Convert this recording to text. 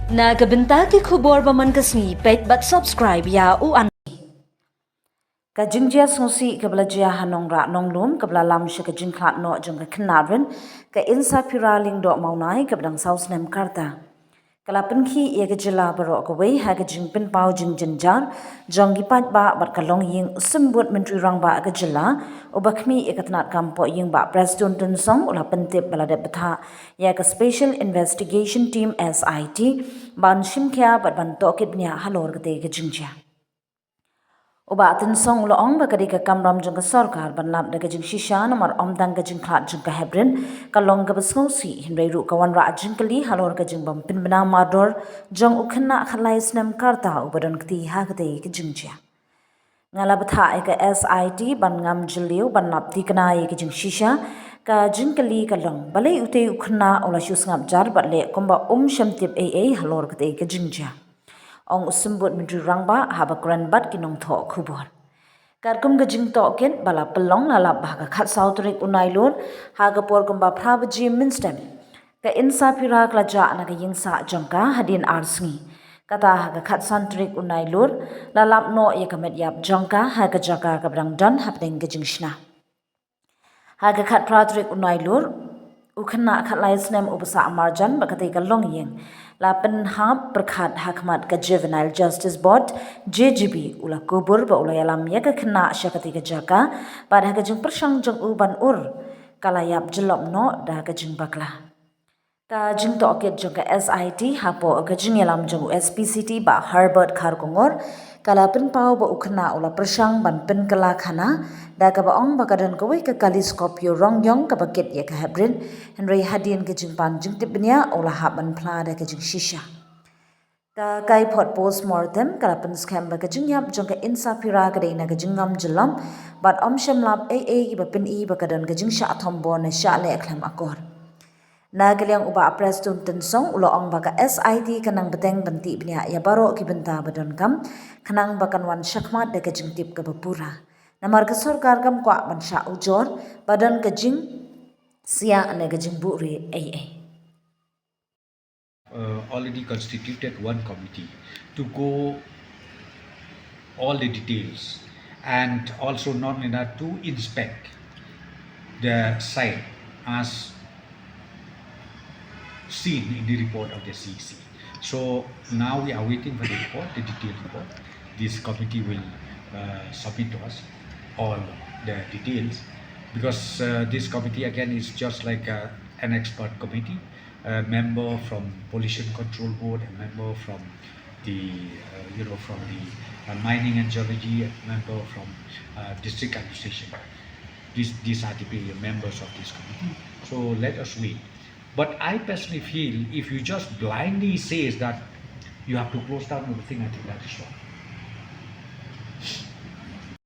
Nagabenta ki khubor baman kasni pet but subscribe ya u an ka jingjia sosi ka blajia Nongrah Nonglum ka blalam she ka jingkhat no jong ka khnadren ka insa piraling do maunai ka bdang saus nem karta kala penki ye ka jila baro ka wei ha ka jingpin pau jing jinjar jong gi pat ba bat ka long ying simbut menteri rang ba ka jila obakmi ekatnat kampo ying Bah Prestone tun song ula pentip balade Bthah ya ka special investigation team SIT ban shimkhya bat ban tokit bniah halor ka te ka jingjia Oba tin song lo ong ba kadi ka kamram jong ka sarkar ban lap da ka jingshisha namar omdang ka jingkhat jong ka hebrin ka long ka basngsi hinrei ru ka wan ra jingkali halor ka jingbam pin bina mador jong ukhanna khalai snem karta ubadon kti ha ka te ka jingjia ngala Bthah ka SIT ban ngam jiliu ban lap ti kana ye ka jingshisha ka jingkali ka long balai ute ukhanna ola shus ngap jar bat le komba shamtip halor ka te ka jingjia ong usimbut menteri rangba haba kran bat kinong tho khubor karkum ga jing to ken bala pelong lala bhaga khat sautrik unai lur haga por kumba phrabaji minstem ka insa pira klaja na ga yingsa jongka hadin arsngi kata haga khat santrik unai lur lalap no ye kamet yap jongka haga jaka ka brang dan hapdeng ga jingshna haga khat pratrik unai lur ukhanna khatlai snem ubasa amarjan bakati ka long yeng lapen hab perkhat hakmat ka juvenile justice board JGB ula kubur ba ula yalam ya ka khna syakati ka jaka pada ka jing persang jong uban kalayap jelop no da ka jing bakla ka jing to ket jong ka SIT hapo ka jing yalam jong SPCT ba Harvard khar kongor kala pen pau ba ukhna ula persang ban pen kala khana da ka ba ong ba kadan ko ka kaliskopio rong yong ka baket ya ka hebrin henry hadin ka jing pan jing tibnya ula haban phla da ka jing shisha ka kai pot postmortem kala pen scam ba ka jing yap jong ka insa pira ka na ka jing ngam jelam bat sham lab ki ba pen ba kadan ka jing sha thombo na sha le khlam akor Nagaliang Bah Prestone tensong ulo ong baka SIT kanang beteng benti bniah ya baro ki Bthah badon kam kanang bakan wan syakmat de kajing tip ka bapura namar ka sarkar kam kwa ban sha ujor badan kajing sia ane kajing buri already constituted one committee to go all the details and also not enough to inspect the site as seen in the report of the CEC. So now we are waiting for the report, the detailed report. This committee will submit to us all the details because this committee again is just like an expert committee, a member from Pollution Control Board, a member from the from the mining and geology, a member from district administration. These are the members of this committee. So let us wait. But I personally feel if you just blindly say that you have to close down everything, I think that is wrong.